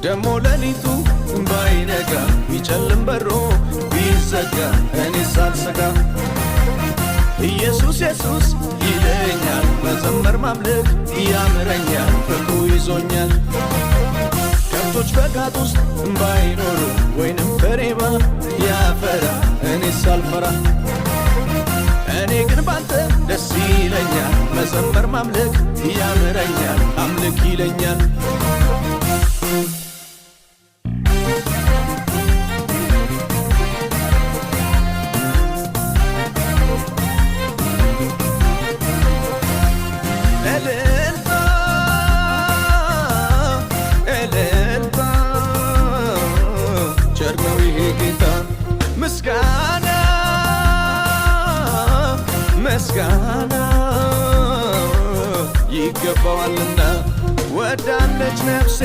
ደሞ ለሊቱ ባይነጋ ቢጨልም በሮ ቢዘጋ እኔ ሳልሰጋ ኢየሱስ ኢየሱስ ይለኛል መዘመር ማምለክ ያምረኛል ፍቅሩ ይዞኛል ከብቶች በጋጥ ውስጥ ባይኖሩ ወይንም በሬባ ያፈራ እኔ ሳልፈራ እኔ ግን ባንተ ደስ ይለኛል መዘመር ማምለክ ያምረኛል አምልክ ይለኛል ምስጋና ምስጋና ይገባዋልና ወዳለች ነፍሴ